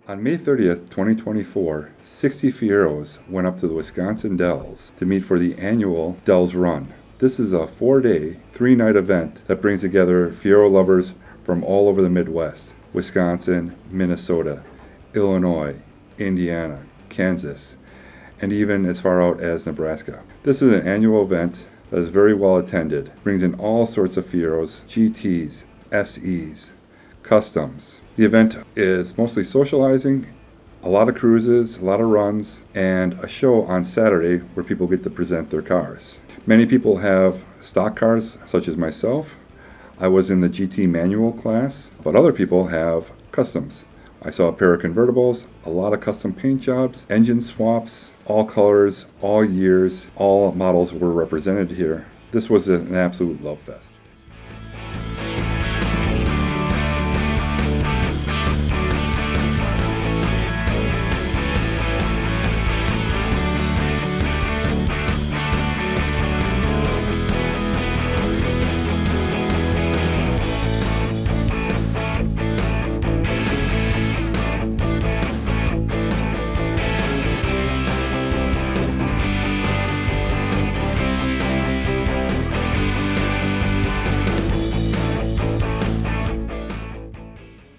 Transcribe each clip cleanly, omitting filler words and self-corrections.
On May 30th, 2024, 60 Fieros went up to the Wisconsin Dells to meet for the annual Dells Run. This is a 4-day, 3-night event that brings together Fiero lovers from all over the Midwest: Wisconsin, Minnesota, Illinois, Indiana, Kansas, and even as far out as Nebraska. This is an annual event that is very well attended, brings in all sorts of Fieros, GTs, SEs, customs. The event is mostly socializing, a lot of cruises, a lot of runs, and a show on Saturday where people get to present their cars. Many people have stock cars, such as myself. I was in the GT manual class, but other people have customs. I saw a pair of convertibles, a lot of custom paint jobs, engine swaps, all colors, all years, all models were represented here. This was an absolute love fest.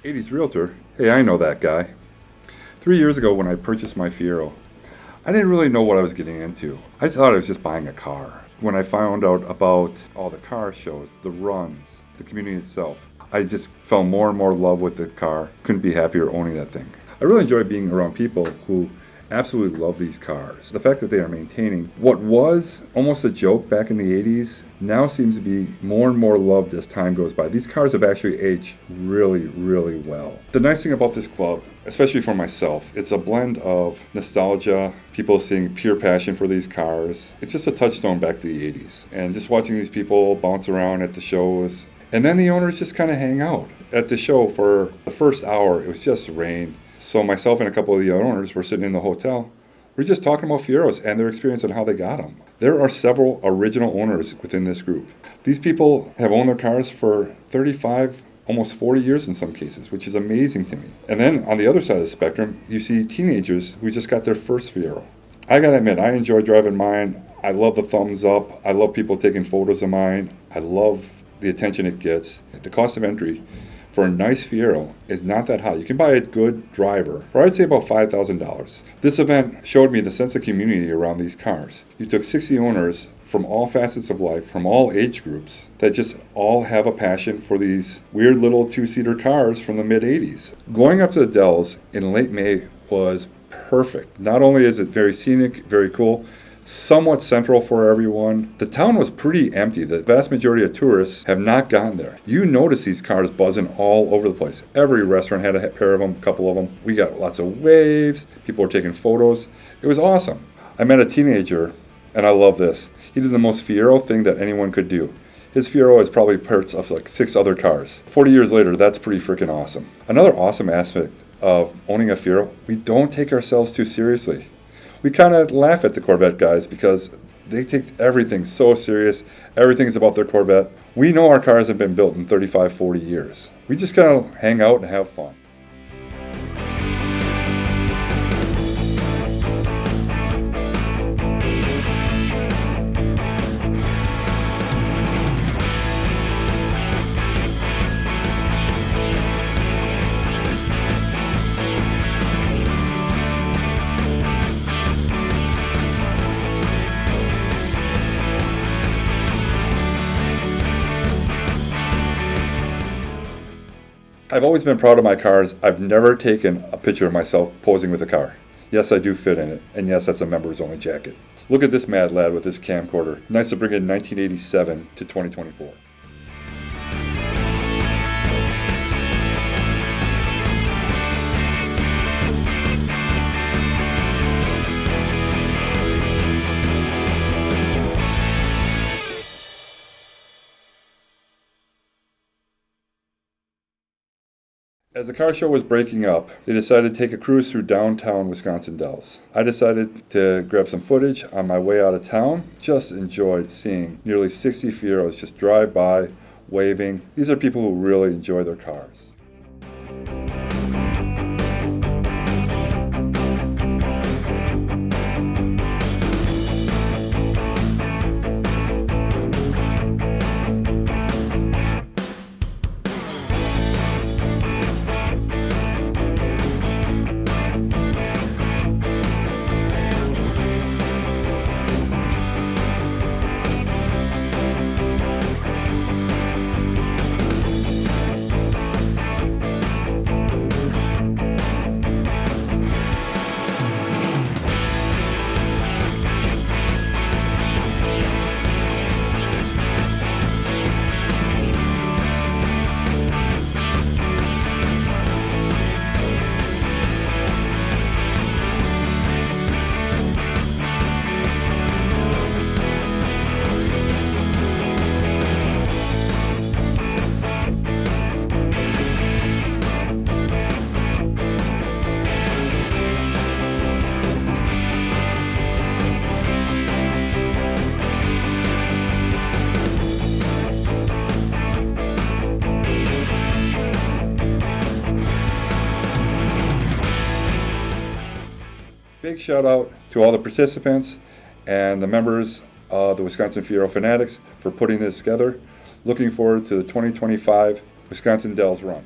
'80s realtor, hey, I know that guy. 3 years ago when I purchased my Fiero, I didn't really know what I was getting into. I thought I was just buying a car. When I found out about all the car shows, the runs, the community itself, I just fell more and more in love with the car. Couldn't be happier owning that thing. I really enjoy being around people who absolutely love these cars. The fact that they are maintaining what was almost a joke back in the 80s now seems to be more and more loved as time goes by. These cars have actually aged really, really well. The nice thing about this club, especially for myself, it's a blend of nostalgia, people seeing pure passion for these cars. It's just a touchstone back to the 80s. And just watching these people bounce around at the shows. And then the owners just kind of hang out. At the show for the first hour, it was just rain. So myself and a couple of the owners were sitting in the hotel. We're just talking about Fieros and their experience and how they got them. There are several original owners within this group. These people have owned their cars for 35, almost 40 years in some cases, which is amazing to me. And then on the other side of the spectrum, you see teenagers who just got their first Fiero. I gotta admit, I enjoy driving mine. I love the thumbs up. I love people taking photos of mine. I love the attention it gets. The cost of entry for a nice Fiero is not that high. You can buy a good driver for I'd say about $5,000. This event showed me the sense of community around these cars. You took 60 owners from all facets of life, from all age groups, that just all have a passion for these weird little two-seater cars from the mid-'80s. Going up to the Dells in late May was perfect. Not only is it very scenic, very cool, somewhat central for everyone. The town was pretty empty. The vast majority of tourists have not gotten there. You notice these cars buzzing all over the place. Every restaurant had a pair of them, a couple of them. We got lots of waves. People were taking photos. It was awesome. I met a teenager, and I love this. He did the most Fiero thing that anyone could do. His Fiero is probably parts of like 6 other cars. 40 years later, that's pretty freaking awesome. Another awesome aspect of owning a Fiero, we don't take ourselves too seriously. We kind of laugh at the Corvette guys because they take everything so serious. Everything is about their Corvette. We know our cars have been built in 35, 40 years. We just kind of hang out and have fun. I've always been proud of my cars. I've never taken a picture of myself posing with a car. Yes, I do fit in it, and yes, that's a members only jacket. Look at this mad lad with this camcorder. Nice to bring in 1987 to 2024. As the car show was breaking up, they decided to take a cruise through downtown Wisconsin Dells. I decided to grab some footage on my way out of town. Just enjoyed seeing nearly 60 Fieros just drive by, waving. These are people who really enjoy their cars. Big shout out to all the participants and the members of the Wisconsin Fiero Fanatics for putting this together. Looking forward to the 2025 Wisconsin Dells run.